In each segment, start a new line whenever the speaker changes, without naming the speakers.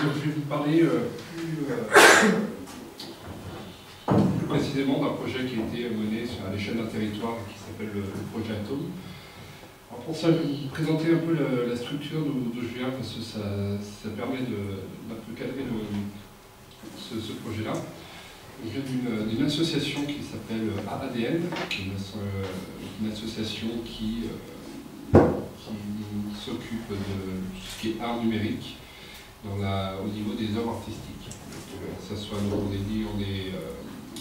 donc je vais vous parler plus précisément d'un projet qui a été mené à l'échelle d'un territoire qui s'appelle le projet Atome. Alors pour ça, je vais vous présenter un peu la structure d'où je viens, parce que ça permet d'un peu cadrer ce projet-là. Je viens d'une association qui s'appelle AADN, qui est une association qui s'occupe de tout ce qui est art numérique au niveau des œuvres artistiques. Ça soit, on est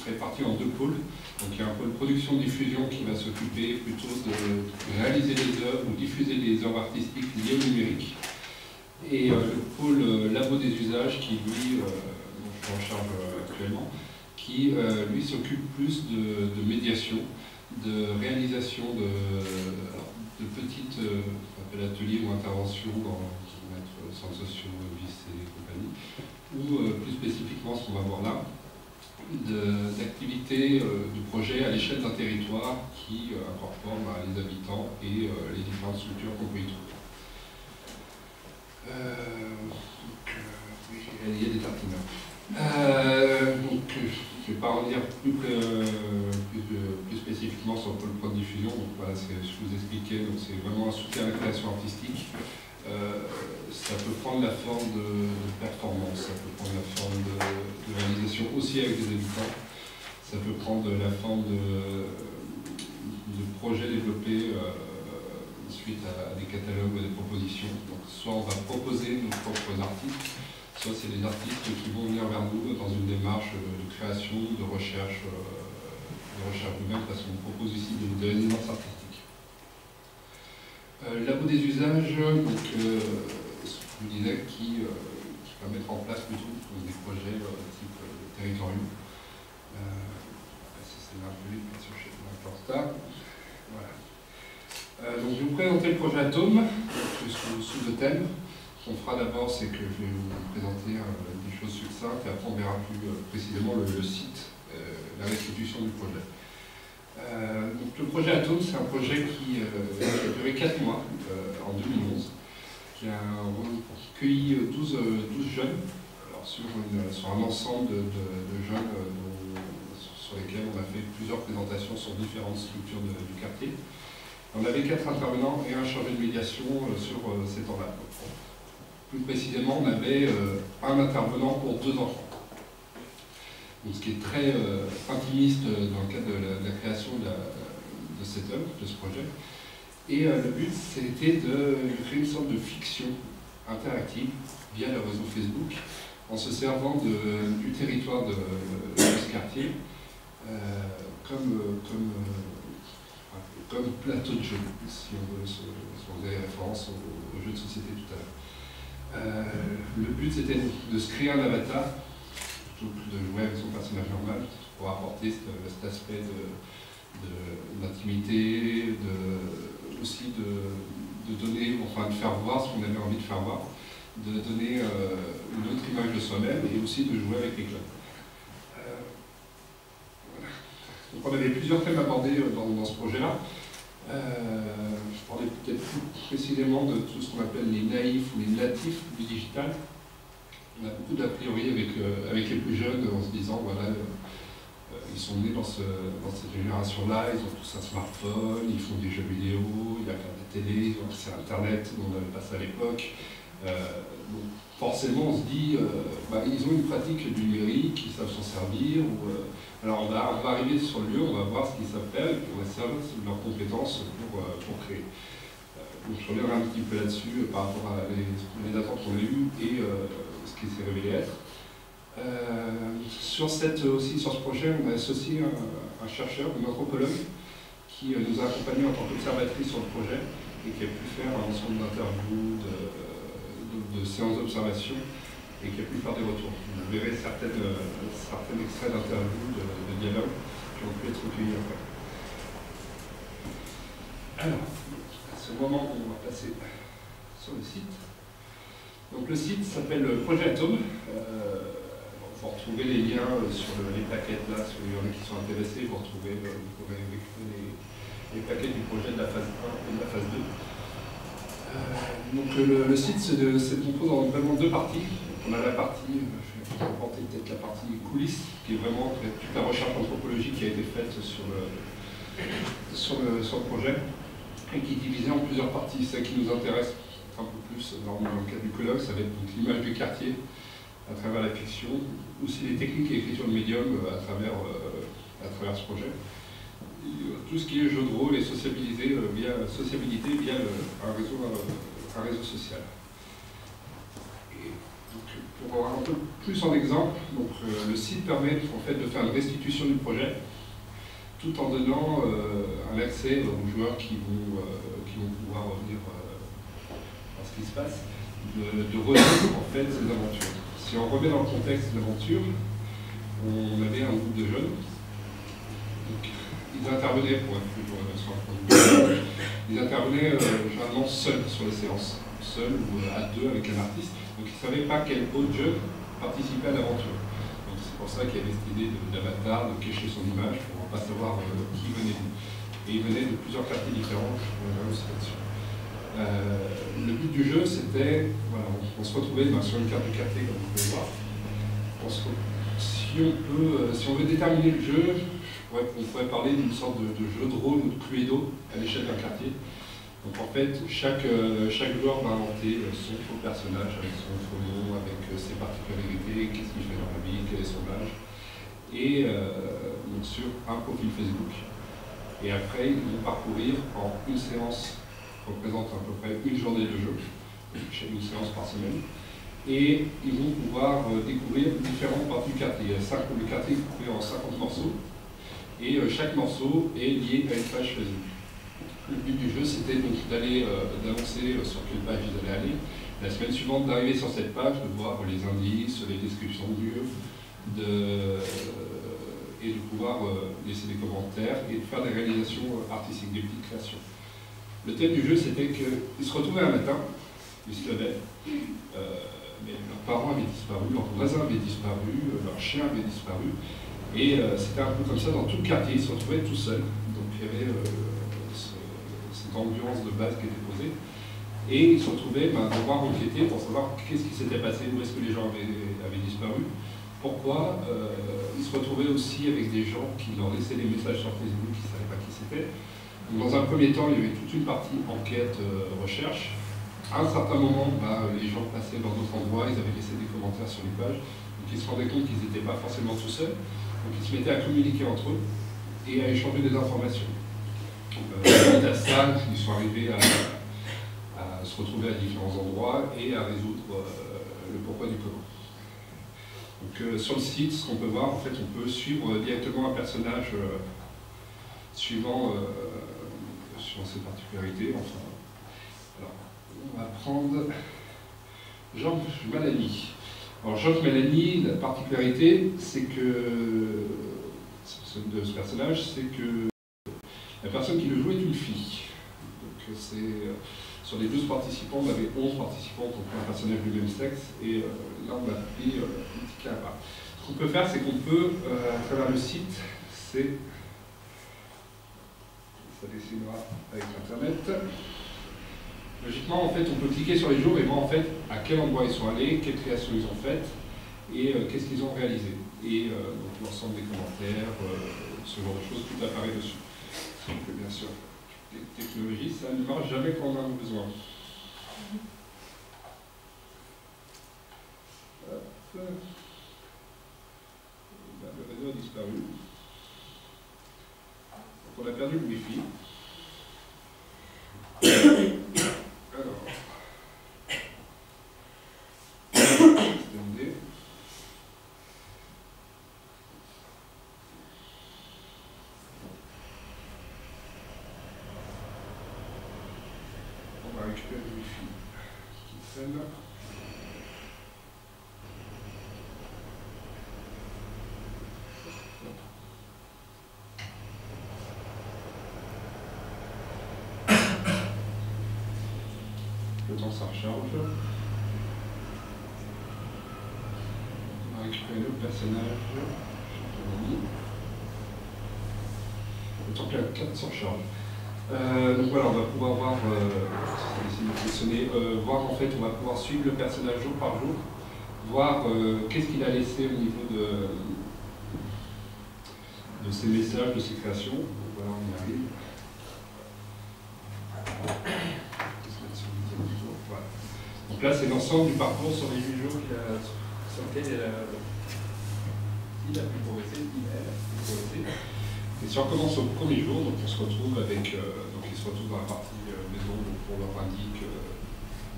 répartis en deux pôles. Donc il y a un pôle production-diffusion qui va s'occuper plutôt de réaliser les œuvres ou diffuser les œuvres artistiques liées au numérique. Et le pôle labo des usages qui, lui, dont je suis en charge actuellement, qui, lui, s'occupe plus de médiation, de réalisation de petites ateliers ou interventions dans centres sociaux, lycées et compagnie, ou plus spécifiquement ce qu'on va voir là, d'activités de projets à l'échelle d'un territoire qui incorpore les habitants et les différentes structures qu'on peut y trouver. Il y a des tartines. Donc, je ne vais pas en dire plus spécifiquement sur le pôle de diffusion. Donc, voilà, je vous expliquais, c'est vraiment un soutien à la création artistique. Ça peut prendre la forme de performance, ça peut prendre la forme de réalisation aussi avec des habitants, ça peut prendre la forme de projets développés suite à des catalogues ou à des propositions. Donc, soit on va proposer nos propres artistes, soit c'est les artistes qui vont venir vers nous dans une démarche de création, de recherche nous-mêmes, parce qu'on propose ici des résidences artistiques. Labo des usages, donc, je vous disais, qui va mettre en place plutôt des projets type territoriaux. C'est un peu vite, parce que je suis un peu en retard. Voilà. Donc, je vais vous présenter le projet Atome, sous le thème. Ce qu'on fera d'abord, c'est que je vais vous présenter des choses succinctes, et après on verra plus précisément le site, la restitution du projet. Donc le projet Atome, c'est un projet qui a duré 4 mois, en 2011, qui a recueilli 12 jeunes, alors sur un ensemble de jeunes sur lesquels on a fait plusieurs présentations sur différentes structures du quartier. On avait 4 intervenants et un chargé de médiation sur ces temps-là. Plus précisément, on avait un intervenant pour 2 enfants. Donc, ce qui est très intimiste dans le cadre de la création de cette œuvre, de ce projet. Et le but, c'était de créer une sorte de fiction interactive via le réseau Facebook, en se servant du territoire de ce quartier comme plateau de jeu, si on faisait référence au jeu de société tout à l'heure. Le but, c'était de se créer un avatar, plutôt que de jouer avec son personnage normal, pour apporter cet aspect d'intimité, aussi de donner, enfin de faire voir ce qu'on avait envie de faire voir, de donner une autre image de soi-même et aussi de jouer avec les clubs. Voilà. Donc on avait plusieurs thèmes abordés dans ce projet-là. Je parlais peut-être plus précisément de tout ce qu'on appelle les naïfs ou les natifs du digital. On a beaucoup d'a priori avec les plus jeunes en se disant, voilà, ils sont nés dans cette génération-là, ils ont tous un smartphone, ils font des jeux vidéo, ils regardent la télé, ils ont accès à Internet, on n'avait pas ça à l'époque. Donc forcément, on se dit, ils ont une pratique du numérique, ils savent s'en servir. Alors on va arriver sur le lieu, on va voir ce qu'ils savent faire, et puis on va servir de leurs compétences pour créer. Donc je reviendrai un petit peu là-dessus par rapport à les attentes qu'on a eues et ce qui s'est révélé être. Sur ce projet, on a associé un chercheur, une anthropologue, qui nous a accompagnés en tant qu'observatrice sur le projet et qui a pu faire un ensemble d'interviews, de séances d'observation et qui a pu faire des retours. Vous verrez certains extraits d'interviews, de dialogues qui ont pu être recueillis après. Alors, à ce moment, on va passer sur le site. Donc le site s'appelle Projet Atome. Vous retrouvez les liens sur les plaquettes là, si il y en a qui sont intéressés, vous pourrez récupérer les plaquettes du projet de la phase 1 et de la phase 2. Donc le site se compose en vraiment 2 parties. On a la partie, je vais vous apporter peut-être la partie coulisses, qui est vraiment toute la recherche anthropologique qui a été faite sur le projet, et qui est divisée en plusieurs parties. Celle qui nous intéresse un peu plus dans le cadre du colloque, ça va être l'image du quartier à travers la fiction, aussi les techniques et l'écriture de médium à travers ce projet. Et, tout ce qui est jeu de rôle et sociabilité via un réseau social. Et donc, pour avoir un peu plus en exemple, donc, le site permet en fait de faire une restitution du projet tout en donnant un accès aux joueurs qui vont pouvoir revenir voir ce qui se passe, de revivre en fait ces aventures. Si on remet dans le contexte de l'aventure, on avait un groupe de jeunes. Donc, ils intervenaient, pour être plus ils intervenaient généralement seuls sur les séances, seuls ou à deux avec un artiste. Donc ils ne savaient pas quel autre jeune participait à l'aventure. Donc c'est pour ça qu'il y avait cette idée d'avatar, de cacher son image pour ne pas savoir qui venait d'où. Et ils venaient de plusieurs quartiers différents, je reviendrai aussi là-dessus. Le but du jeu, c'était, voilà, on se retrouvait sur une carte du quartier, comme vous pouvez voir. Si on veut déterminer le jeu, on pourrait parler d'une sorte de jeu de rôle ou de Cluedo à l'échelle d'un quartier. Donc en fait, chaque joueur va inventer son faux personnage avec son faux nom, avec ses particularités, qu'est-ce qu'il fait dans la vie, quel est son âge, et bien sûr un profil Facebook. Et après, ils vont parcourir en une séance, représente à peu près une journée de jeu, une séance par semaine, et ils vont pouvoir découvrir différentes parties du quartier. Le quartier est coupé en 50 morceaux, et chaque morceau est lié à une page Facebook. Le but du jeu, c'était donc d'annoncer sur quelle page ils allaient aller. La semaine suivante, d'arriver sur cette page, de voir les indices, les descriptions de lieux, et de pouvoir laisser des commentaires et de faire des réalisations artistiques, des petites créations. Le thème du jeu, c'était qu'ils se retrouvaient un matin, ils se levaient, mais leurs parents avaient disparu, leurs voisins avaient disparu, leurs chiens avaient disparu, et c'était un peu comme ça dans tout le quartier, ils se retrouvaient tout seuls. Donc il y avait cette ambiance de base qui était posée, et ils se retrouvaient devoir enquêter pour savoir qu'est-ce qui s'était passé, où est-ce que les gens avaient disparu, pourquoi. Ils se retrouvaient aussi avec des gens qui leur laissaient des messages sur Facebook, qui ne savaient pas qui c'était. Dans un premier temps, il y avait toute une partie enquête, recherche. À un certain moment, les gens passaient dans d'autres endroits, ils avaient laissé des commentaires sur les pages, donc ils se rendaient compte qu'ils n'étaient pas forcément tout seuls, donc ils se mettaient à communiquer entre eux et à échanger des informations. Suite à ça, ils sont arrivés à se retrouver à différents endroits et à résoudre le pourquoi du comment. Donc sur le site, ce qu'on peut voir, en fait, on peut suivre directement un personnage suivant ses particularités. Enfin, alors, on va prendre Georges Malani. Alors Georges Malani, la particularité, c'est que de ce personnage, c'est que la personne qui le joue est une fille. Donc sur les 12 participants, on avait 11 participants, donc un personnage du même sexe, et là on a pris un petit cas à part. Ce qu'on peut faire, c'est qu'on peut, à travers le site, ça dessinera avec Internet. Logiquement, en fait, on peut cliquer sur les jours et voir en fait à quel endroit ils sont allés, quelles créations ils ont faites, et qu'est-ce qu'ils ont réalisé. Et donc l'ensemble des commentaires, ce genre de choses, tout apparaît dessus. Donc bien sûr, les technologies, ça ne marche jamais quand on en a besoin. Hop. Le réseau a disparu. Donc on a perdu le Wi-Fi. Alors. STMD. On va récupérer le Wi-Fi qui traîne. Le temps ça recharge. On va récupérer le personnage. Le temps que la carte se recharge. Donc voilà, on va pouvoir voir, voir en fait, on va pouvoir suivre le personnage jour par jour voir qu'est-ce qu'il a laissé au niveau de ses messages, de ses créations. Donc, voilà, on y arrive. Voilà. Donc là, c'est l'ensemble du parcours sur les 8 jours sur lequel il a pu progresser, Et si on commence au premier jour, donc on se retrouve avec, donc il se retrouve dans la partie maison, donc on leur indique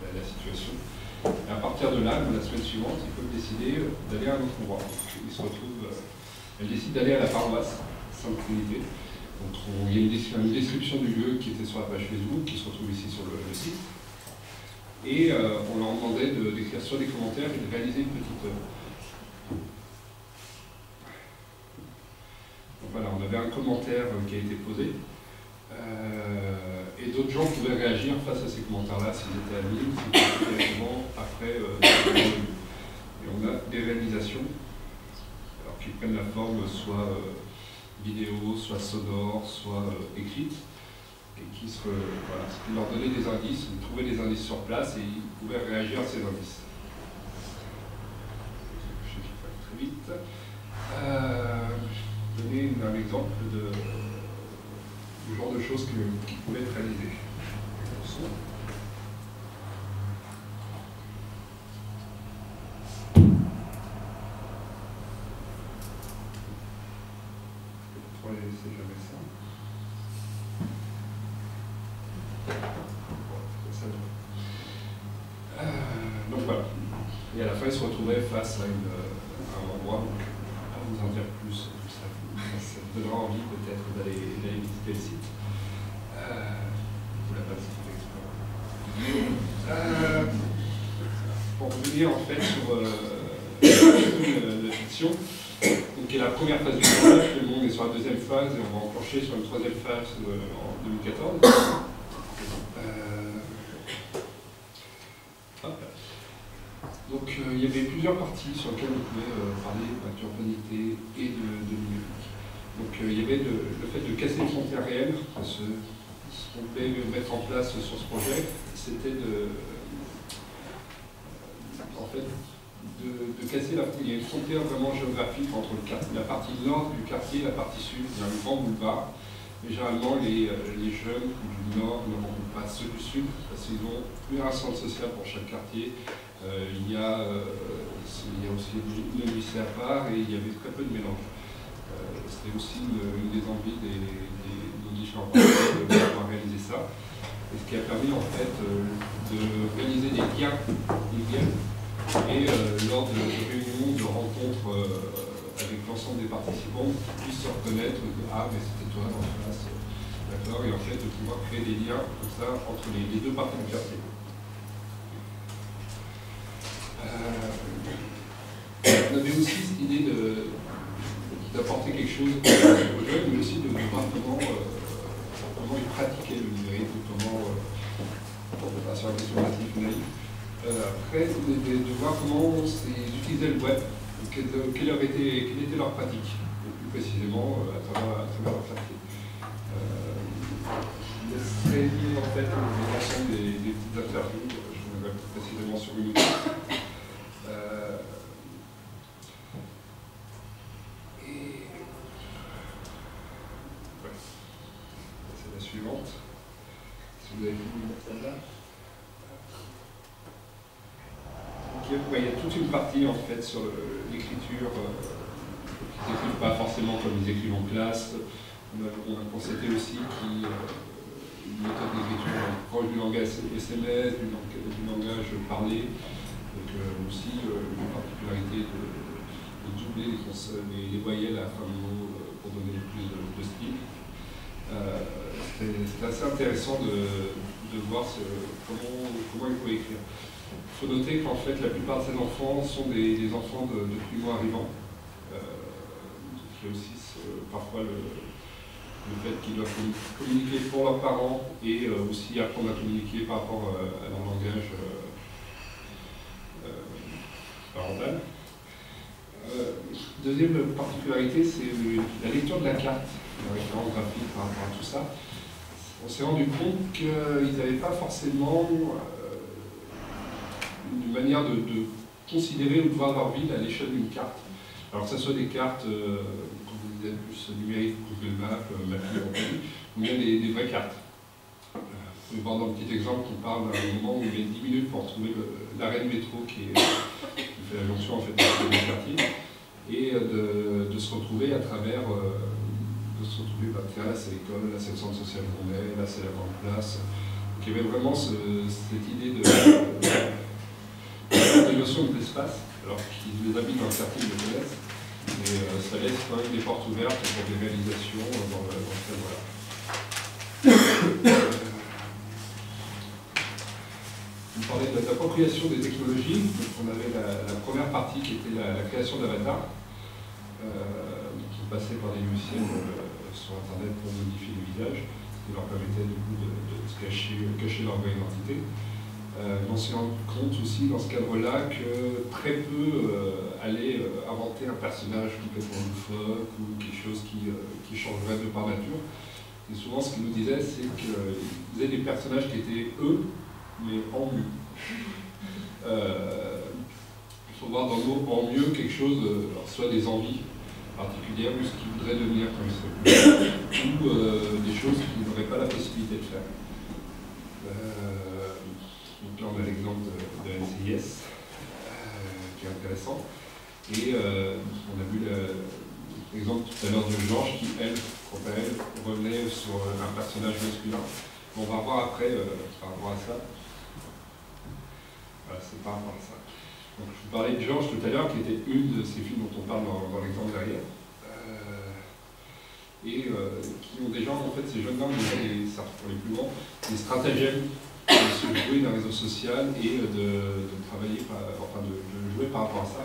la situation. Et à partir de là, la semaine suivante, ils peuvent décider d'aller à un autre endroit. Ils se retrouvent, elle décide d'aller à la paroisse Sainte-Trinité. Donc il y a une description du lieu qui était sur la page Facebook, qui se retrouve ici sur le site. Et on leur demandait d'écrire sur les commentaires et de réaliser une petite œuvre. Donc voilà, on avait un commentaire qui a été posé. Et d'autres gens pouvaient réagir face à ces commentaires-là, s'ils étaient amis, ou s'ils étaient directement après. Et on a des réalisations alors, qui prennent la forme soit vidéo, soit sonore, soit écrite, et qui voilà, leur donnaient des indices, ils trouvaient des indices sur place et ils pouvaient réagir à ces indices. Je vais faire très vite. Je vais donner un exemple du genre de choses qui pouvaient être réalisées. C'est jamais ça. Donc voilà. Et à la fin, ils se retrouvaient face à un endroit. Donc, à vous en dire plus, tout ça vous donnera envie peut-être d'aller visiter le site. Vous l'avez pas dit. Pour revenir en fait sur la fiction, donc, qui est la première phase du projet, le monde est sur la deuxième phase et on va enclencher sur une troisième phase en 2014. Donc il y avait plusieurs parties sur lesquelles on pouvait parler d'urbanité et de numérique. Donc il y avait le fait de casser les frontières réelles. Ce qu'on pouvait mettre en place sur ce projet, c'était en fait, de casser il y a une frontière vraiment géographique entre la partie nord du quartier et la partie sud. Il y a un grand boulevard. Et généralement, les jeunes du nord ne rencontrent pas ceux du sud, parce qu'ils ont un centre social pour chaque quartier. Il y a aussi une lycée à part et il y avait très peu de mélange. C'était aussi une des envies de nos différents partenaires de pouvoir réaliser ça. Et ce qui a permis en fait de réaliser des liens et lors de réunions, de rencontres avec l'ensemble des participants, puissent se reconnaître que ah mais c'était toi en face, d'accord, et en fait de pouvoir créer des liens comme ça entre les deux parties du quartier. On avait aussi cette idée d'apporter quelque chose aux jeunes, mais aussi de voir comment ils pratiquaient le numérique, comment sur la question relative naïve. Après, de voir comment ils utilisaient le web, quelle était leur pratique, et plus précisément à travers leur quartier. Je laisserai lire en fait l'ensemble des petites interviews, je reviendrai plus précisément sur une autre. C'est la suivante. Si vous avez fini celle-là. Il y a toute une partie en fait sur l'écriture qui n'écrivent pas forcément comme ils écrivent en classe. On a constaté aussi une méthode d'écriture proche du langage SMS, du langage parlé, donc aussi une particularité de doubler les voyelles à la fin du mot pour donner plus de style. C'était assez intéressant de voir comment il faut écrire. Il faut noter qu'en fait la plupart de ces enfants sont des enfants de primo-arrivants. Il y a aussi parfois le fait qu'ils doivent communiquer pour leurs parents et aussi apprendre à communiquer par rapport à leur langage parental. Deuxième particularité, c'est la lecture de la carte, la référence graphique par rapport à tout ça. On s'est rendu compte qu'ils n'avaient pas forcément une manière de considérer ou de voir leur ville à l'échelle d'une carte. Alors que ce soit des cartes, comme vous disiez, plus numériques, Google Maps, Mappy, ou bien des vraies cartes. Vous pouvez voir dans le petit exemple qu'on parle d'un moment où il y a 10 minutes pour trouver l'arrêt de métro qui fait la jonction en fait, de deux quartiers, et de se retrouver à travers, là c'est l'école, là c'est le centre social journée, là c'est la grande place. Donc il y avait vraiment cette idée de notion de l'espace, alors qu'ils les habitent dans le quartier, ils le connaissent, mais ça laisse quand même des portes ouvertes pour des réalisations dans ce cadre-là. Vous parlez de l'appropriation des technologies. Donc on avait la première partie qui était la création d'avatars, qui passait par des logiciels sur Internet pour modifier les visages, qui leur permettait du coup de se cacher leur vraie identité. On s'est rendu compte aussi dans ce cadre-là que très peu allaient inventer un personnage complètement loufoque ou quelque chose qui changerait de par nature. Et souvent ce qu'ils nous disaient, c'est qu'ils faisaient des personnages qui étaient eux, mais en mieux. Il faut voir dans le mot en mieux quelque chose, soit des envies particulières, ou ce qu'ils voudraient devenir comme ça, ou des choses qu'ils n'auraient pas la possibilité de faire. Donc là on a l'exemple de NCIS, qui est intéressant. Et on a vu l'exemple tout à l'heure de Georges qui, elle, quant à elle, revenait sur un personnage masculin. On va voir après par rapport à ça. Voilà, c'est par rapport à ça. Donc, je vous parlais de Georges tout à l'heure, qui était une de ces filles dont on parle dans l'exemple derrière. Et qui ont déjà, en fait, ces jeunes dames, déjà, pour les plus grands, des stratagèmes de se jouer d'un réseau social et de travailler, enfin de jouer par rapport à ça.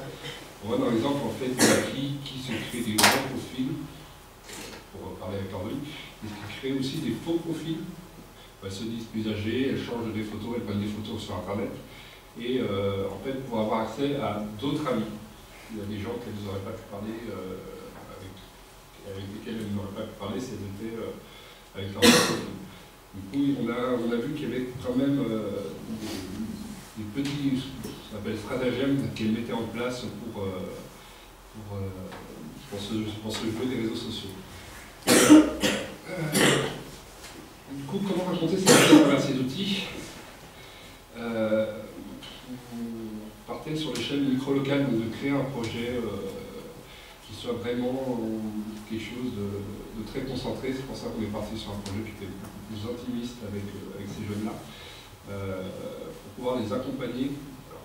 On voit dans l'exemple, en fait, une fille qui se crée des vrais profils, pour parler avec Ordonne, et qui crée aussi des faux profils. Elles se disent plus âgées, elles changent des photos, elles prennent des photos sur Internet. Et en fait, pour avoir accès à d'autres amis. Il y a des gens qu'elles n'auraient pas pu parler, avec lesquels elles n'auraient pas pu parler si elles étaient avec leur profil. Du coup, on a vu qu'il y avait quand même des petits, ce qu'on appelle stratagèmes, qu'elles mettaient en place pour se jouer des réseaux sociaux. Du coup, comment raconter cette histoire à travers ces outils? On partait sur l'échelle micro-locale, donc de créer un projet qui soit vraiment quelque chose de très concentré. C'est pour ça qu'on est parti sur un projet qui était beaucoup plus intimiste avec ces jeunes-là, pour pouvoir les accompagner.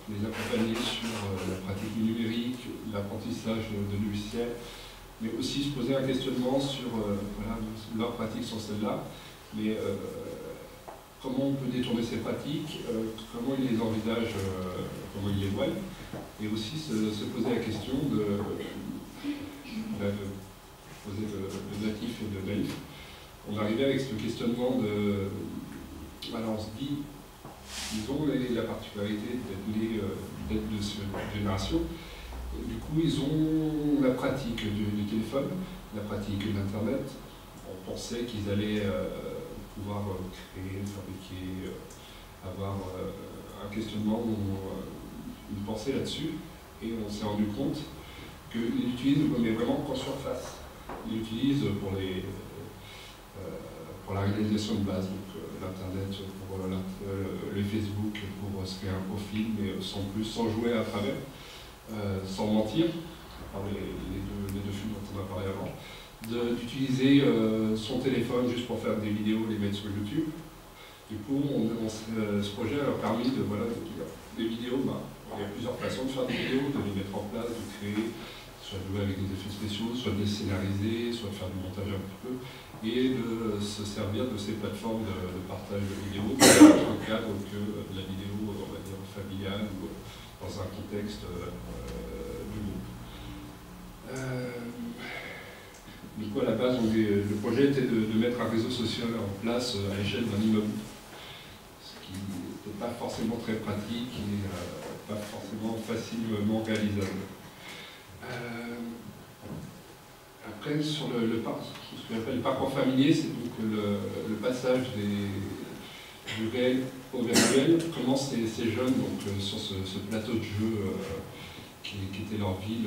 Sur la pratique du numérique, l'apprentissage de logiciels, mais aussi se poser un questionnement sur voilà, leurs pratiques sont celles-là, mais comment on peut détourner ces pratiques, comment ils les envisagent, comment ils les voient, et aussi se poser la question de natif et de naïf. On arrivait avec ce questionnement de... Voilà, on se dit, ils ont la particularité d'être de cette génération. Du coup, ils ont la pratique du téléphone, la pratique de l'Internet. On pensait qu'ils allaient pouvoir créer, fabriquer, avoir un questionnement, une pensée là-dessus. Et on s'est rendu compte qu'ils l'utilisent mais vraiment qu'en surface. Ils l'utilisent pour la réalisation de base, donc l'Internet, pour le Facebook, pour se créer un profil, mais sans plus, sans jouer à travers, sans mentir, par les deux films dont on a parlé avant, d'utiliser son téléphone juste pour faire des vidéos, les mettre sur YouTube. Du coup, ce projet a permis de dire des vidéos, il y a plusieurs façons de faire des vidéos, de les mettre en place, de créer, soit de jouer avec des effets spéciaux, soit de les scénariser, soit de faire du montage un petit peu, et de se servir de ces plateformes de partage de vidéos dans un cadre que de la vidéo, on va dire, familiale ou dans un contexte du groupe. Du coup, à la base, le projet était de mettre un réseau social en place à l'échelle d'un immeuble, ce qui n'était pas forcément très pratique et pas forcément facilement réalisable. Après, sur ce que j'appelle le parcours familier, c'est donc le passage du réel au virtuel, comment ces jeunes, donc, sur ce plateau de jeu qui était leur ville,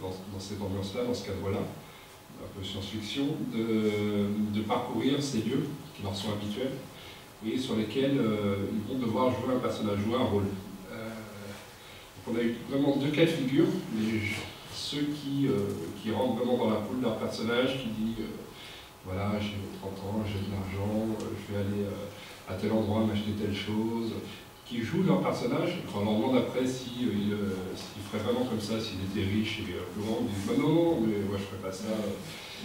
dans cette ambiance-là, dans ce cadre-là, un peu science-fiction, de parcourir ces lieux qui leur sont habituels et sur lesquels ils vont devoir jouer un personnage, jouer un rôle. Donc on a eu vraiment deux cas de figure, ceux qui rentrent vraiment dans la poule de leur personnage, qui dit voilà, j'ai 30 ans, j'ai de l'argent, je vais aller à tel endroit m'acheter telle chose, qui jouent leur personnage. Quand on leur demande après s'il ferait vraiment comme ça, s'il était riche et plus grand, ils disent bah non, mais moi je ferais pas ça,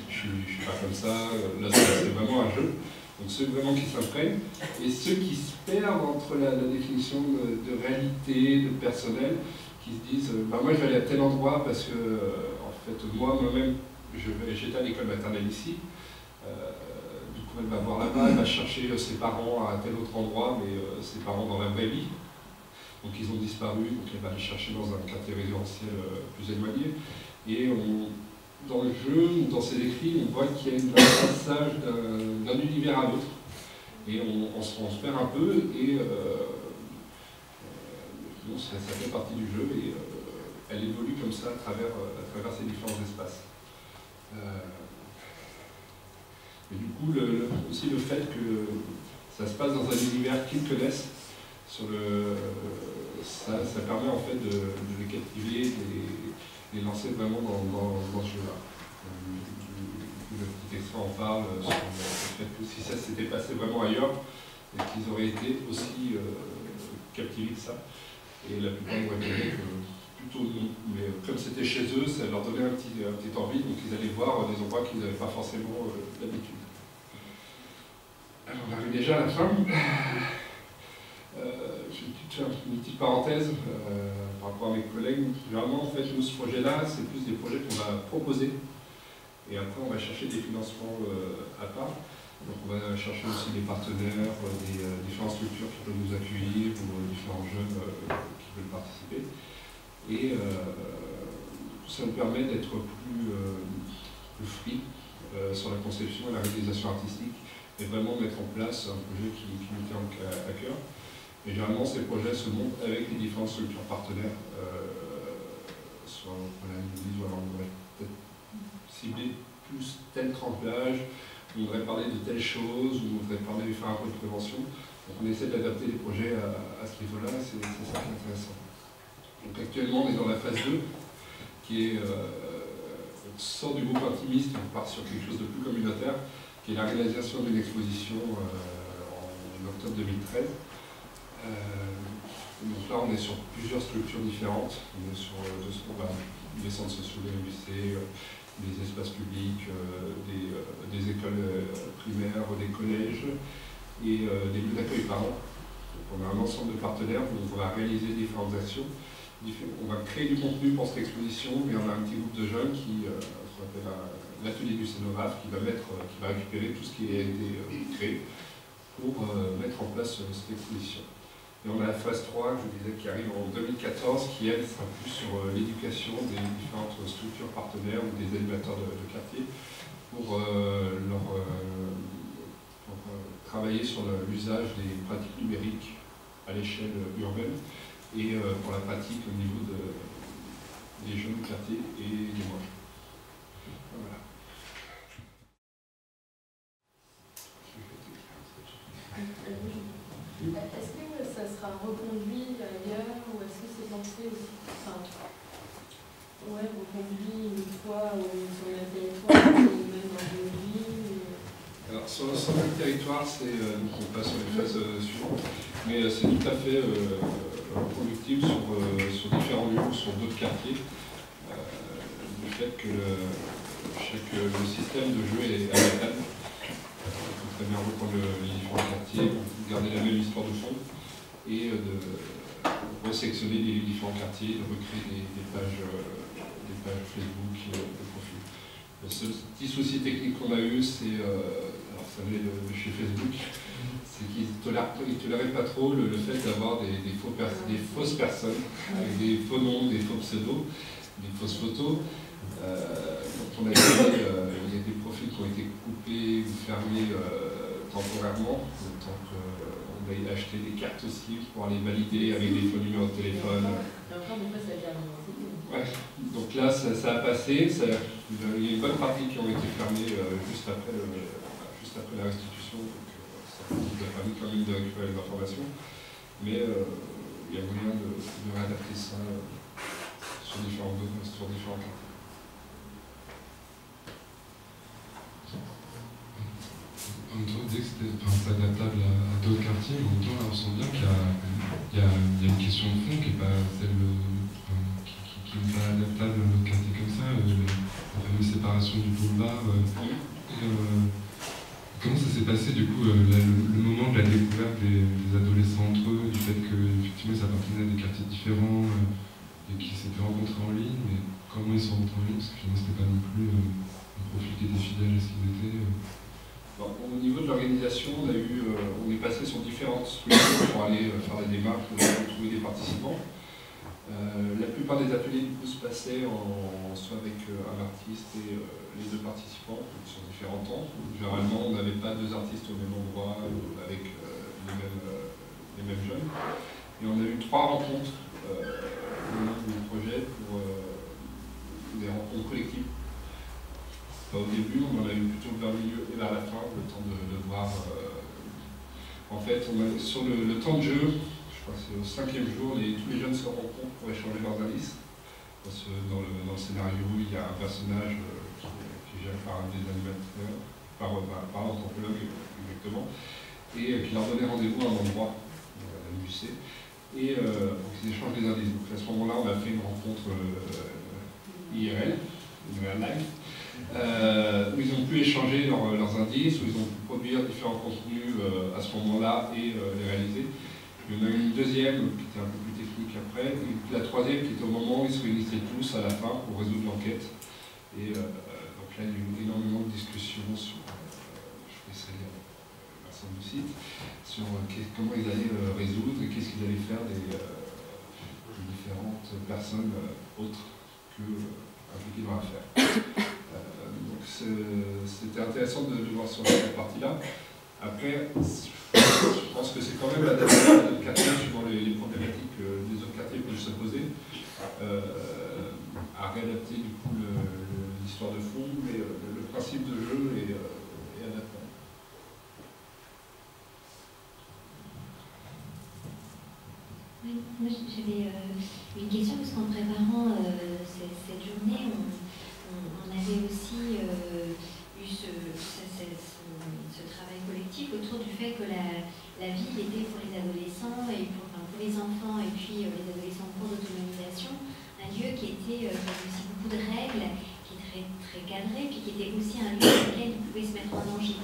je suis pas comme ça, là c'est vraiment un jeu. Donc ceux vraiment qui s'imprègnent, et ceux qui se perdent entre la définition de réalité, de personnel, qui se disent bah moi je vais aller à tel endroit parce que en fait moi-même j'étais à l'école maternelle ici. Du coup, elle va voir là-bas, elle va chercher ses parents à tel autre endroit, mais ses parents dans la vraie vie. Donc ils ont disparu, donc elle va les chercher dans un quartier résidentiel plus éloigné. Et dans le jeu, ou dans ses écrits, on voit qu'il y a un passage d'un univers à l'autre. Et on se perd un peu, et bon, ça fait partie du jeu, et elle évolue comme ça à travers ces différents espaces. Et du coup, aussi le fait que ça se passe dans un univers qu'ils connaissent, ça permet en fait de les captiver, de les lancer vraiment dans ce jeu-là. Le petit extrait en parle sur le fait que si ça s'était passé vraiment ailleurs, et qu'ils auraient été aussi captivés de ça. Et la plupart vont dire que plutôt non. Mais comme c'était chez eux, ça leur donnait un petit envie, donc ils allaient voir des endroits qu'ils n'avaient pas forcément d'habitude. Alors on arrive déjà à la fin. Je vais faire une petite parenthèse par rapport à mes collègues. Généralement, en fait, nous, ce projet-là, c'est plus des projets qu'on va proposer. Et après, on va chercher des financements à part. Donc on va chercher aussi des partenaires, des différentes structures qui peuvent nous accueillir, ou différents jeunes qui veulent participer. Et ça nous permet d'être plus free sur la conception et la réalisation artistique, et vraiment mettre en place un projet qui nous tient à cœur. Et généralement, ces projets se montent avec les différentes structures partenaires, soit voilà, ils nous disent voilà, on devrait peut-être cibler plus telle tranche d'âge, on voudrait parler de telle chose, ou on voudrait parler de faire un peu de prévention. Donc on essaie d'adapter les projets à ce niveau-là, c'est ça qui est intéressant. Donc actuellement, on est dans la phase 2, qui est, on sort du groupe intimiste, on part sur quelque chose de plus communautaire, qui est la réalisation d'une exposition en octobre 2013. Donc là, on est sur plusieurs structures différentes. On est sur des centres sociaux, des lycées, des espaces publics, des écoles primaires, des collèges et des lieux d'accueil parents. Donc on a un ensemble de partenaires où on va réaliser différentes actions. On va créer du contenu pour cette exposition, mais on a un petit groupe de jeunes qui s'appelle l'atelier du scénographe, qui va récupérer tout ce qui a été créé pour mettre en place cette exposition. Et on a la phase 3, je vous disais, qui arrive en 2014, qui elle sera plus sur l'éducation des différentes structures partenaires ou des animateurs de quartier pour travailler sur l'usage des pratiques numériques à l'échelle urbaine et pour la pratique au niveau des jeunes du quartier et des mois. Voilà.
Est-ce que ça sera reconduit ailleurs ou est-ce que c'est pensé aussi, reconduit une fois sur le territoire ou même dans une ville?
Alors sur l'ensemble du territoire, on passe sur les phases suivantes, mais c'est tout à fait productif sur différents lieux ou sur d'autres quartiers. Du fait que le système de jeu est adaptable. Il faut très bien reprendre les différents quartiers, garder la même histoire de fond et de resélectionner les différents quartiers, de recréer des pages Facebook, de profil. Le seul petit souci technique qu'on a eu, c'est, alors ça venait de chez Facebook, c'est qu'ils ne toléraient pas trop le fait d'avoir des fausses personnes, avec des faux noms, des faux pseudos, des fausses photos. Donc on a il y a des profils qui ont été coupés ou fermés temporairement, le temps qu'on aille acheter des cartes aussi pour aller valider avec des faux numéros de téléphone.
Et encore, des fois, ça vient de
Ouais. Donc là, ça a passé. Il y a une bonne partie qui ont été fermées juste après la restitution. Donc, ça nous a permis quand même de récupérer les informations. Mais il y a moyen de réadapter ça sur différents quartiers.
En même temps, on disait que c'est adaptable à d'autres quartiers, mais en même temps, là, on sent bien qu'il y a une question de fond qui n'est pas celle qui n'est pas adaptable à notre quartier comme ça, la fameuse séparation du boulevard. Comment ça s'est passé du coup, le moment de la découverte des adolescents entre eux, du fait qu'effectivement ils appartenaient à des quartiers différents et qu'ils s'étaient rencontrés en ligne, mais comment ils se sont rencontrés en ligne, parce que finalement c'était pas non plus un profil qui était fidèle à ce qu'ils étaient.
Au niveau de l'organisation, on est passé sur différentes structures pour aller faire la démarche, pour trouver des participants. La plupart des ateliers du coup se passaient soit avec un artiste et les deux participants sur différents temps. Généralement, on n'avait pas deux artistes au même endroit avec les mêmes jeunes. Et on a eu 3 rencontres au long du projet pour des rencontres collectives. Au début, on en a eu plutôt vers le milieu et vers la fin, le temps de voir. En fait, sur le temps de jeu, je crois que c'est au 5e jour, tous les jeunes se rencontrent pour échanger leurs indices. Parce que dans le scénario, il y a un personnage qui est géré par un des animateurs, par l'anthropologue exactement, et qui leur donnait rendez-vous à un endroit, à l'UC, et pour qu'ils échangent des indices. Donc à ce moment-là, on a fait une rencontre IRL, une real life, où ils ont pu échanger leurs indices, où ils ont pu produire différents contenus à ce moment-là et les réaliser. Il y en a eu une deuxième qui était un peu plus technique après, et la troisième qui était au moment où ils se réunissaient tous à la fin pour résoudre l'enquête. Et donc là, il y a eu énormément de discussions sur, je laisserai lire l'ensemble du site, sur comment ils allaient résoudre et qu'est-ce qu'ils allaient faire des différentes personnes autres que impliquées dans l'affaire. Donc c'était intéressant de voir sur cette partie-là. Après, je pense que c'est quand même adapté à d'autres quartiers, suivant les problématiques que des autres quartiers peuvent se poser, à réadapter du coup l'histoire de fond, mais le principe de jeu est adaptable.
Oui, moi j'avais une question parce qu'en préparant cette journée, on avait aussi eu ce travail collectif autour du fait que la ville était pour les adolescents et pour les enfants et puis les adolescents en cours d'autonomisation un lieu qui était avec aussi beaucoup de règles, qui est très, très cadré, puis qui était aussi un lieu dans lequel ils pouvaient se mettre en danger.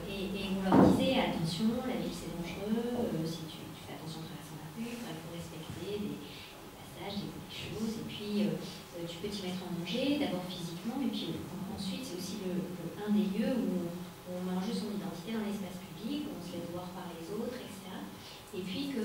Et on leur disait attention, la ville c'est dangereux, si tu fais attention en traversant la rue, il faut respecter des passages, des choses, et puis tu peux t'y mettre en danger, d'abord physiquement, et puis ensuite c'est aussi un des lieux où on met en jeu son identité dans l'espace public, où on se laisse voir par les autres, etc. Et puis que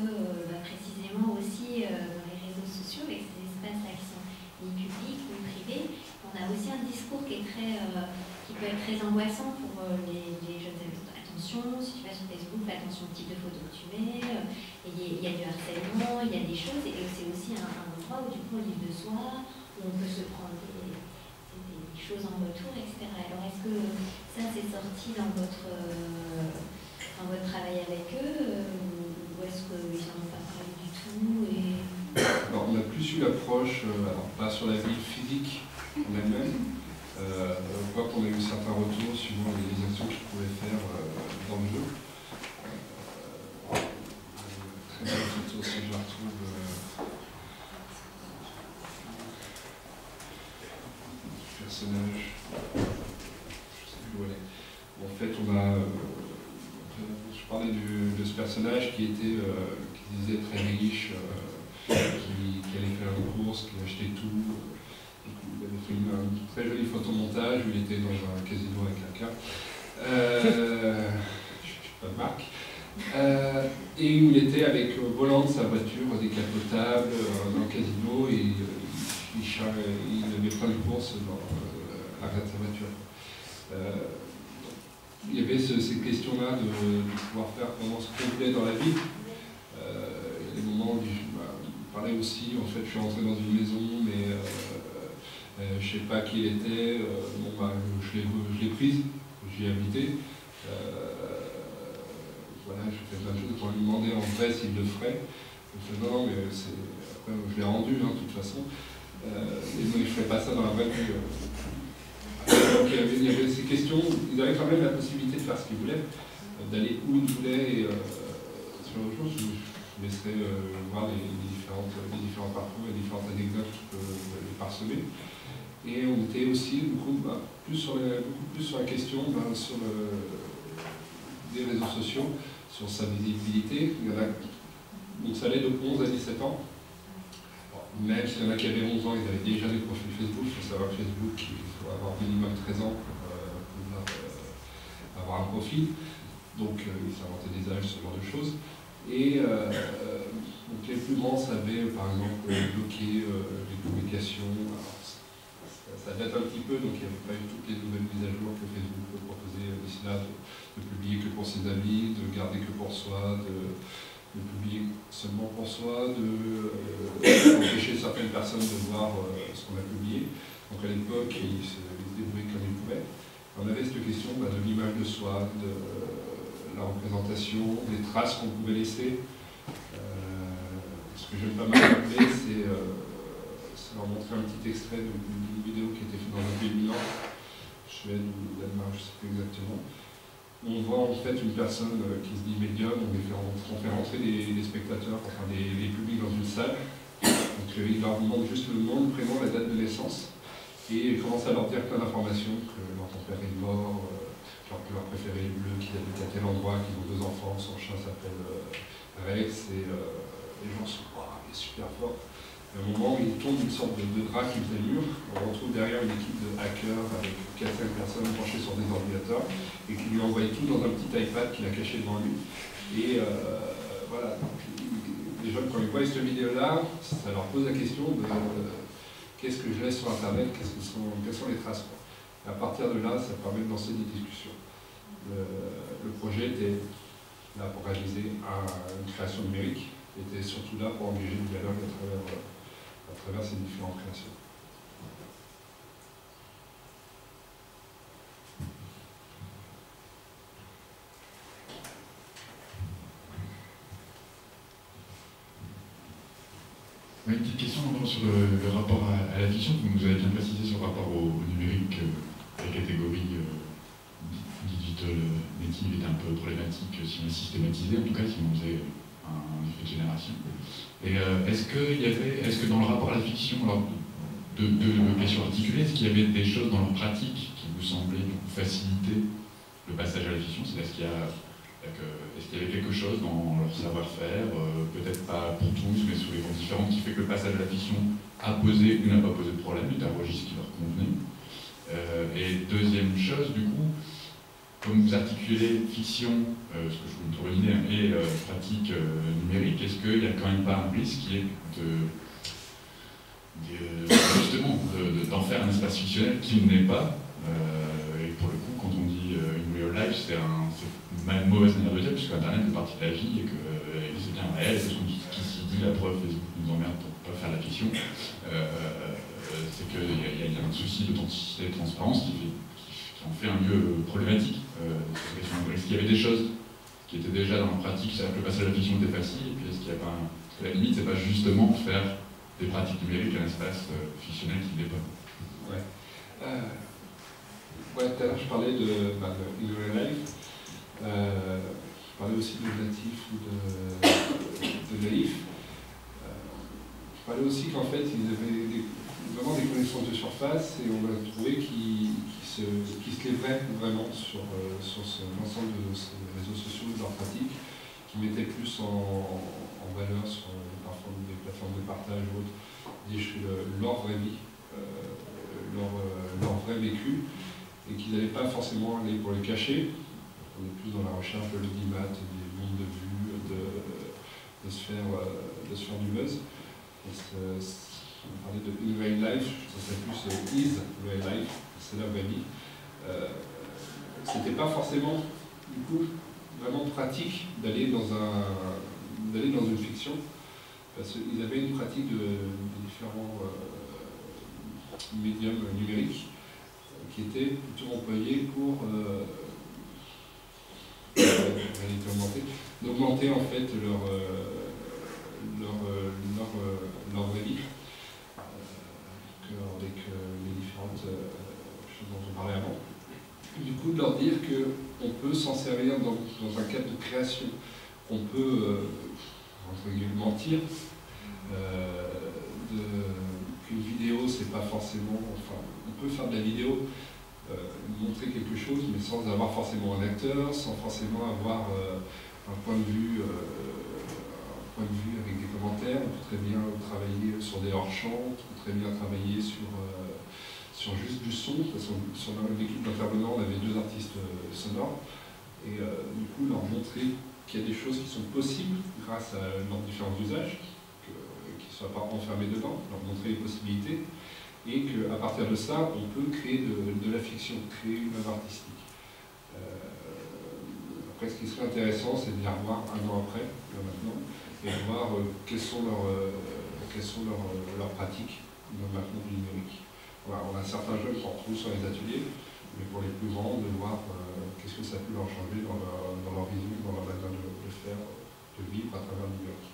précisément aussi dans les réseaux sociaux, avec ces espaces-là qui sont ni publics ni privés, on a aussi un discours qui peut être très angoissant pour les jeunes adultes. Attention, si tu vas sur Facebook, fais attention au type de photo que tu mets, il y a du harcèlement, il y a des choses, et c'est aussi un endroit où du coup on livre de soi, où on peut se prendre des choses en retour, etc. Alors est-ce que ça c'est sorti dans votre travail avec eux, ou est-ce qu'ils n'en ont pas parlé du tout
Alors, on a plus eu l'approche, pas sur la ville physique en elle-même, on voit qu'on a eu certains retours suivant les actions qu'ils pouvaient faire dans le jeu. Très belle photo si je la retrouve. Personnage. Je sais plus où elle est. Bon, en fait, on a. Je parlais de ce personnage qui disait très riche, qui allait faire une course, qui achetait tout. Il avait fait un très joli photomontage où il était dans un casino avec un cas. Je ne sais pas de marque. Et où il était avec au volant de sa voiture décapotable dans le casino et il avait plein de courses dans l'arrière de sa voiture. il y avait ces questions-là de pouvoir faire vraiment ce qu'on voulait dans la vie. Il y a des moments où je parlais aussi, en fait, je suis rentré dans une maison, mais je ne sais pas qui elle était, je l'ai prise, j'y ai habité. Voilà, je fais plein de choses pour lui demander en vrai s'il le ferait. Je dis non, mais après, je l'ai rendu, hein, de toute façon. Et non, je ne ferais pas ça dans la vraie vie. Donc il y avait ces questions, ils avaient quand même la possibilité de faire ce qu'ils voulaient, d'aller où ils voulaient, et ce genre de choses. Je vous laisserai voir les différents parcours et les différentes anecdotes qui peuvent les parsemer. Et on était aussi beaucoup plus sur la question sur des réseaux sociaux, sur sa visibilité. Il y en a, donc ça allait de 11 à 17 ans. Même s'il y en a qui avaient 11 ans, ils avaient déjà des profils Facebook. Il faut savoir que Facebook, il faut avoir minimum 13 ans pour pouvoir avoir un profil. Donc ils s'inventaient des âges, ce genre de choses. Et donc les plus grands savaient, par exemple, bloquer les publications. Alors, ça date un petit peu, donc il n'y avait pas eu toutes les nouvelles mises à jour que Facebook peut proposer d'ici là, de publier que pour ses amis, de garder que pour soi, de publier seulement pour soi, d'empêcher certaines personnes de voir ce qu'on a publié. Donc à l'époque, ils se débrouillaient comme ils pouvaient. On avait cette question de l'image de soi, de la représentation, des traces qu'on pouvait laisser. Ce que j'aime pas mal rappeler, c'est leur montrer un petit extrait d'une vidéo qui a été faite dans un pays du Nord, Suède ou Danemark, je ne sais plus exactement. On voit en fait une personne qui se dit médium, on fait rentrer des spectateurs, enfin des publics dans une salle. Donc il leur demande juste le nom, le prénom, la date de naissance, et il commence à leur dire plein d'informations, que leur père est mort, que leur préféré est bleu, qu'ils habitent à tel endroit, qu'ils ont 2 enfants, son chat s'appelle Rex, et les gens sont waouh, il est super fort. À un moment, il tombe une sorte de drap qui faisait le mur. On retrouve derrière une équipe de hackers avec 4-5 personnes penchées sur des ordinateurs et qui lui envoyaient tout dans un petit iPad qu'il a caché devant lui. Et voilà, donc, les gens, quand ils voient cette vidéo-là, ça leur pose la question de qu'est-ce que je laisse sur Internet, quelles sont les traces, quoi. Et à partir de là, ça permet de lancer des discussions. Le projet était là pour réaliser une création numérique, était surtout là pour engager le dialogue à travers ces différentes créations.
Une petite question sur le rapport à la fiction. Vous nous avez bien précisé sur le rapport au numérique, la catégorie digital native était un peu problématique si on est systématisé, en tout cas si on faisait un effet de génération. Et est-ce que dans le rapport à la fiction, alors, deux questions articulées, est-ce qu'il y avait des choses dans leur pratique qui vous semblaient faciliter le passage à la fiction? Est-ce qu'il y avait quelque chose dans leur savoir-faire, peut-être pas pour tous, mais sous les formes différentes, qui fait que le passage à la fiction a posé ou n'a pas posé de problème, était un registre qui leur convenait? Et deuxième chose, du coup, comme vous articulez fiction, ce que je vous trouve une idée, et pratique numérique, est-ce qu'il n'y a quand même pas un risque qui est justement d'en faire un espace fictionnel qui ne l'est pas? Et pour le coup, quand on dit in real life, c'est une mauvaise manière de dire, puisque Internet fait partie de la vie et que c'est bien réel, c'est ce qui s'y dit, la preuve, Facebook nous emmerde pour ne pas faire la fiction. C'est qu'il y a un souci d'authenticité et de transparence qui en fait un lieu problématique. Est-ce qu'il y avait des choses qui étaient déjà dans la pratique, c'est-à-dire que le passage à la fiction était facile, et puis est-ce qu'il n'y a pas parce que la limite, c'est pas justement faire des pratiques numériques un espace fictionnel qui n'est pas.
Ouais. Tout à l'heure, je parlais de In Real Life. Je parlais aussi de natif ou de naïf. Je parlais aussi qu'en fait, ils avaient vraiment des connaissances de surface et on a trouvé qu'ils se livraient vraiment sur l'ensemble de ces réseaux sociaux, de leurs pratiques, qui mettaient plus en valeur sur parfois des plateformes de partage ou autres, leur vraie vie, leur vrai vécu, et qu'ils n'allaient pas forcément aller pour le cacher. On est plus dans la recherche de l'audimat, des nombres de vues, de se faire du buzz. On parlait de In Real Life, ça serait plus Is Real Life, c'est la vraie vie. c'était pas forcément, du coup, vraiment pratique d'aller dans une fiction, parce qu'ils avaient une pratique de différents médiums numériques qui étaient plutôt employés pour d'augmenter en fait leur vraie vie, avec les différentes choses dont on parlait avant. Du coup, de leur dire qu'on peut s'en servir dans un cadre de création, qu'on peut, entre guillemets, mentir, qu'une vidéo, c'est pas forcément... Enfin, on peut faire de la vidéo, montrer quelque chose, mais sans avoir forcément un acteur, sans forcément avoir un point de vue avec des commentaires. On peut très bien travailler sur des hors-champs, on peut très bien travailler sur juste du son, parce que sur l'équipe d'intervenants, on avait 2 artistes sonores, et du coup leur montrer qu'il y a des choses qui sont possibles grâce à leurs différents usages, qu'ils ne soient pas enfermés dedans, leur montrer les possibilités, et qu'à partir de ça, on peut créer de la fiction, créer une œuvre artistique. Après, ce qui serait intéressant, c'est de les revoir 1 an après, là maintenant, et de voir quelles sont leurs pratiques dans maintenant du numérique. Voilà, on a certains jeunes qu'on retrouve sur les ateliers, mais pour les plus grands, de voir qu'est-ce que ça peut leur changer dans leur vision, dans leur manière de faire, de vivre à travers le numérique.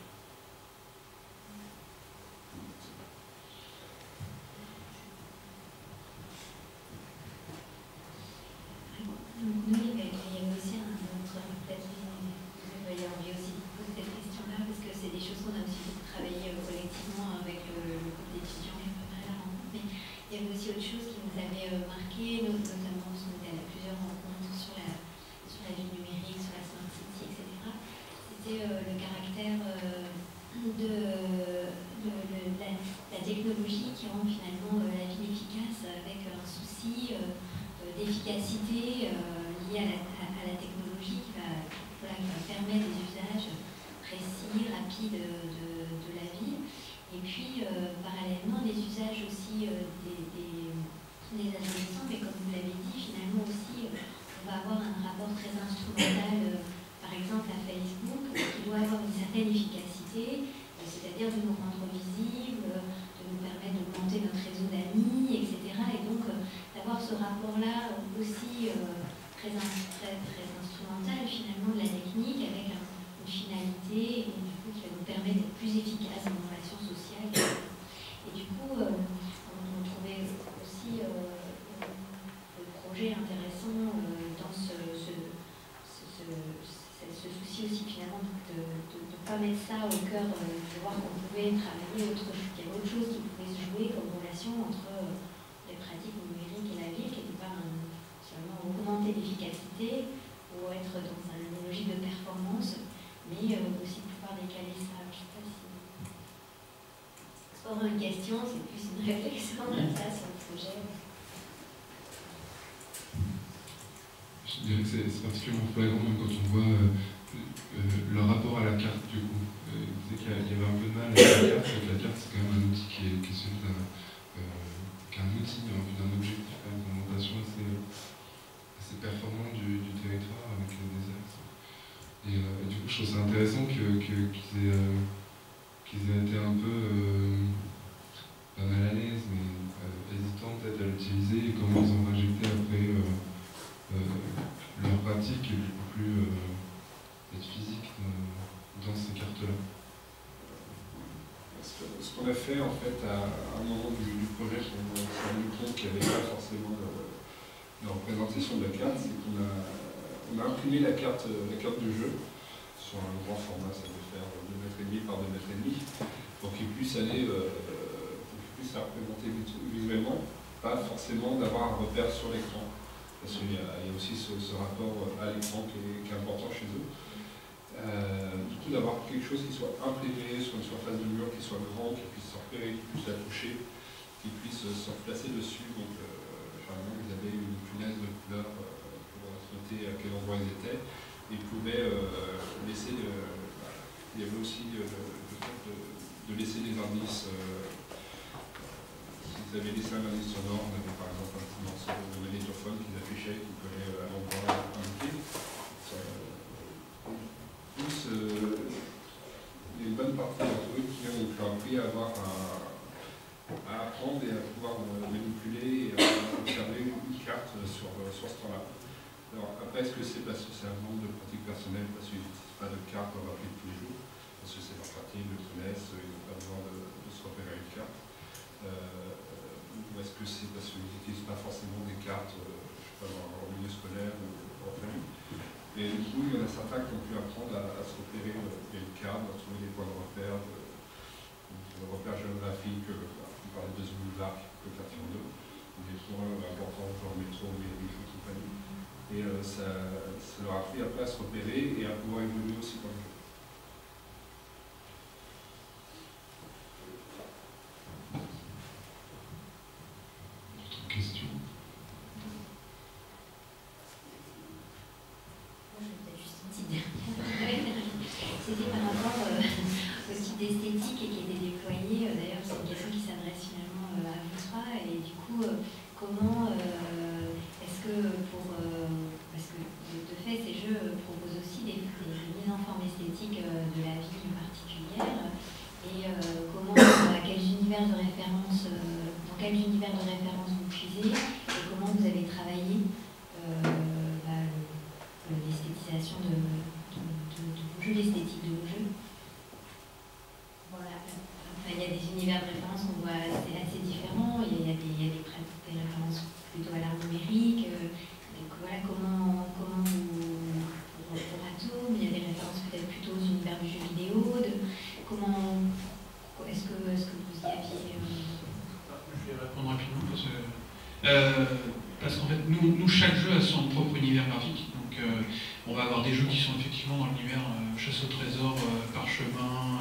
Nous, il y avait aussi un autre, peut-être vous avez envie aussi de poser cette question-là, parce que c'est des choses qu'on a aussi beaucoup travaillé collectivement avec le groupe d'étudiants qui a préparé la rencontre, mais il y avait aussi autre chose qui nous avait marqué, notamment parce qu'on était allé à plusieurs rencontres sur la vie numérique, sur la smart city, etc. C'était le caractère de la technologie qui rend finalement la vie efficace, avec un souci d'efficacité liée à la technologie qui va permettre des usages précis, rapides de la vie. Et puis, parallèlement, les usages aussi des adolescents, mais comme vous l'avez dit, finalement aussi, on va avoir un rapport très instrumental, par exemple à Facebook, qui doit avoir une certaine efficacité, c'est-à-dire de nous rendre visibles, de nous permettre d'augmenter notre réseau d'amis, etc. Et donc, d'avoir ce rapport-là aussi très instrumental, finalement, de la technique, avec une finalité, et du coup, qui va nous permettre d'être plus efficaces dans nos relations sociales. Et du coup, on trouvait aussi le projet intéressant dans ce souci aussi, finalement, de ne pas mettre ça au cœur, de voir qu'on pouvait travailler qu'il y avait autre chose qui pouvait se jouer comme relation entre les pratiques numériques et la vie, qui n'était pas seulement augmenter l'efficacité ou être dans une logique de performance, mais aussi pouvoir décaler ça. Je ne sais pas si c'est pas vraiment une question, c'est plus une réflexion comme ça sur le projet.
Je dirais que c'est particulièrement flagrant même quand on voit le rapport à la carte du coup. C'est qu'il y avait un peu de mal avec la carte, c'est que la carte c'est quand même un outil qui est celui qu'un outil, d'un objectif, une implémentation assez performant du territoire avec des axes. Et du coup je trouve ça intéressant qu'ils aient été un peu pas mal à l'aise, mais hésitants peut-être à l'utiliser, et comment ils ont injecté après leur pratique est beaucoup plus physique dans ces cartes-là.
Ce qu'on a fait en fait à un moment du projet, on s'est rendu compte qu'il n'y avait pas forcément de représentation de la carte, c'est qu'on a imprimé la carte de jeu sur un grand format, ça devait faire 2,5 m par 2,5 m, pour qu'il puisse aller, pour qu'il puisse la représenter visuellement, pas forcément d'avoir un repère sur l'écran. Parce qu'il y a aussi ce rapport à l'écran qui est important chez eux. Du coup, d'avoir quelque chose qui soit imprimé sur une surface de mur, qui soit grand, qui puisse se repérer, qui puisse la toucher, qui puisse se replacer dessus. Donc, généralement, ils avaient une punaise de couleur pour noter à quel endroit ils étaient. Ils pouvaient laisser. Il y avait aussi le fait de laisser des indices. ils avaient laissé un indice sonore, on avait par exemple un petit morceau de magnétophone qu'ils affichaient, qui collait à l'endroit indiqué. Plus, il y a une bonne partie d'entre eux qui ont appris à apprendre et à pouvoir manipuler et à observer une carte sur ce temps-là. Alors après, est-ce que c'est parce que c'est un manque de pratique personnelle, parce qu'ils n'utilisent pas de carte dans leur vie de tous les jours, parce que c'est leur pratique, ils le connaissent, ils n'ont pas besoin de se repérer une carte, ou est-ce que c'est parce qu'ils n'utilisent pas forcément des cartes, je sais pas, en milieu scolaire ou en famille. Et du coup, il y en a certains qui ont pu apprendre à se repérer une carte, à trouver des points de repère, de repères géographiques, on parlait de Zoulouvard, le quartier en deux, des points importants, genre métro, mairie, et compagnie. Et ça leur a appris après à se repérer et à pouvoir évoluer aussi dans le jeu.
D'autres questions?
C'était par rapport au type d'esthétique qui était déployé. D'ailleurs, c'est une question qui s'adresse finalement à vous trois. Et du coup, comment est-ce que parce que de fait, ces jeux proposent aussi des mises en forme esthétique de la vie particulière. Et dans quels univers de référence vous puisez et comment vous avez travaillé l'esthétisation de vos jeux, l'esthétique de vos jeux. Voilà. Enfin, il y a des univers de référence, on voit c'est assez différents. Il y a des références plutôt à l'art numérique. Donc voilà comment pour Atom, il y a des références peut-être plutôt aux univers du jeu vidéo. Comment est-ce que vous y aviez
Je vais répondre rapidement parce qu'en fait, nous, chaque jeu a son propre univers graphique. Donc, on va avoir des jeux qui sont effectivement dans l'univers chasse au trésor, parchemin.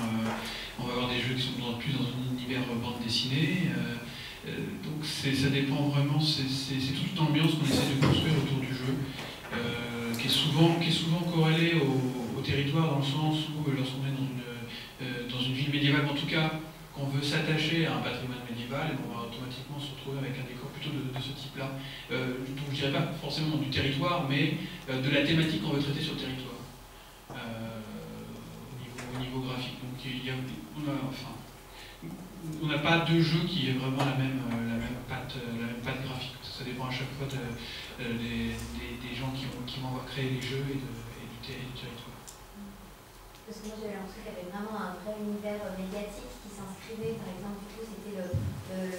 On va avoir des jeux qui sont plus dans un univers bande dessinée. Donc, ça dépend vraiment. C'est toute une ambiance qu'on essaie de construire autour du jeu, qui est souvent corrélée au territoire, dans le sens où, lorsqu'on est dans une ville médiévale, en tout cas, qu'on veut s'attacher à un patrimoine médiéval, on va automatiquement se retrouver avec un décor plutôt de ce type-là. Donc je ne dirais pas forcément du territoire, mais de la thématique qu'on veut traiter sur le territoire, au niveau graphique. Donc on n'a pas de jeu qui est vraiment la même patte graphique. Ça dépend à chaque fois des gens qui vont avoir créé les jeux et du territoire.
Parce que moi j'avais l'impression qu'il y avait vraiment un vrai univers médiatique qui s'inscrivait, par exemple, du coup c'était le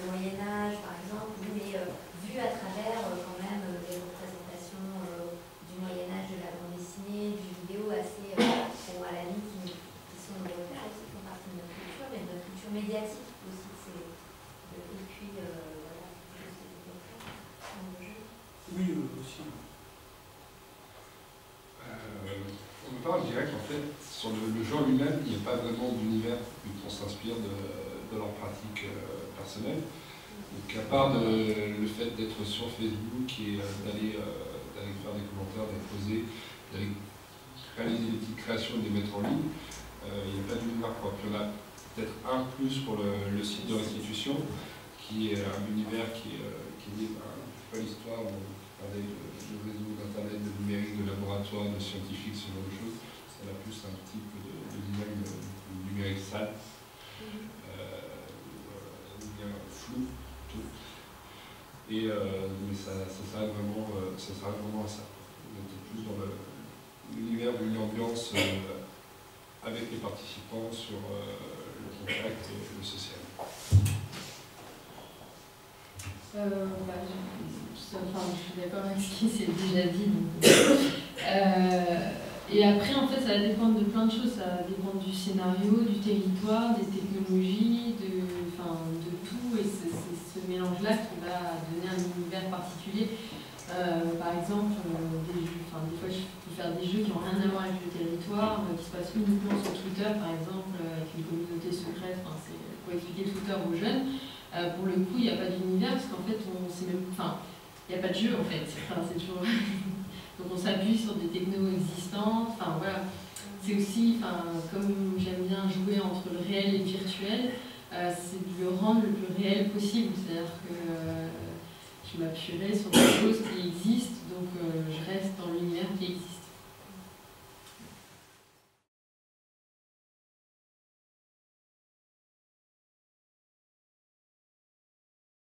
Moyen-Âge, par exemple, mais vu à travers quand même les représentations du Moyen-Âge, de la bande dessinée, du vidéo assez, pour à la limite, qui sont des repères aussi, qui font partie de notre culture, mais de notre culture médiatique aussi. Et puis, voilà, je sais pas, dans le jeu.
Oui, aussi.
On parle direct en fait, sur le jeu en lui-même, il n'y a pas vraiment d'univers qu'on s'inspire de leur pratique personnelle. Donc à part le fait d'être sur Facebook et d'aller faire des commentaires, d'être posé, d'aller réaliser des petites créations et de les mettre en ligne, il n'y a pas d'univers propre. Il y en a peut-être un plus pour le site de restitution, qui est un univers qui est lié à l'histoire, de réseau d'internet, de numérique, de laboratoire, de scientifiques, ce genre de choses. Ça a plus un type de design numérique sale, bien flou, tout. Et mais ça s'arrête vraiment à ça. On était plus dans l'univers d'une ambiance avec les participants sur le contact et le social.
Je suis d'accord avec ce qui s'est déjà dit. Et après, en fait, ça va dépendre de plein de choses. Ça va dépendre du scénario, du territoire, des technologies, de tout. Et c'est ce mélange-là qui va donner un univers particulier. Par exemple, des fois, je peux faire des jeux qui n'ont rien à voir avec le territoire, qui se passent uniquement sur Twitter, par exemple, avec une communauté secrète. C'est pour expliquer Twitter aux jeunes. Pour le coup, il n'y a pas d'univers, parce qu'en fait, il n'y a pas de jeu, en fait. C'est toujours... Donc on s'appuie sur des technos existantes. Voilà. C'est aussi, comme j'aime bien jouer entre le réel et le virtuel, c'est de le rendre le plus réel possible. C'est-à-dire que je m'appuierai sur des choses qui existent, donc je reste dans l'univers qui existe.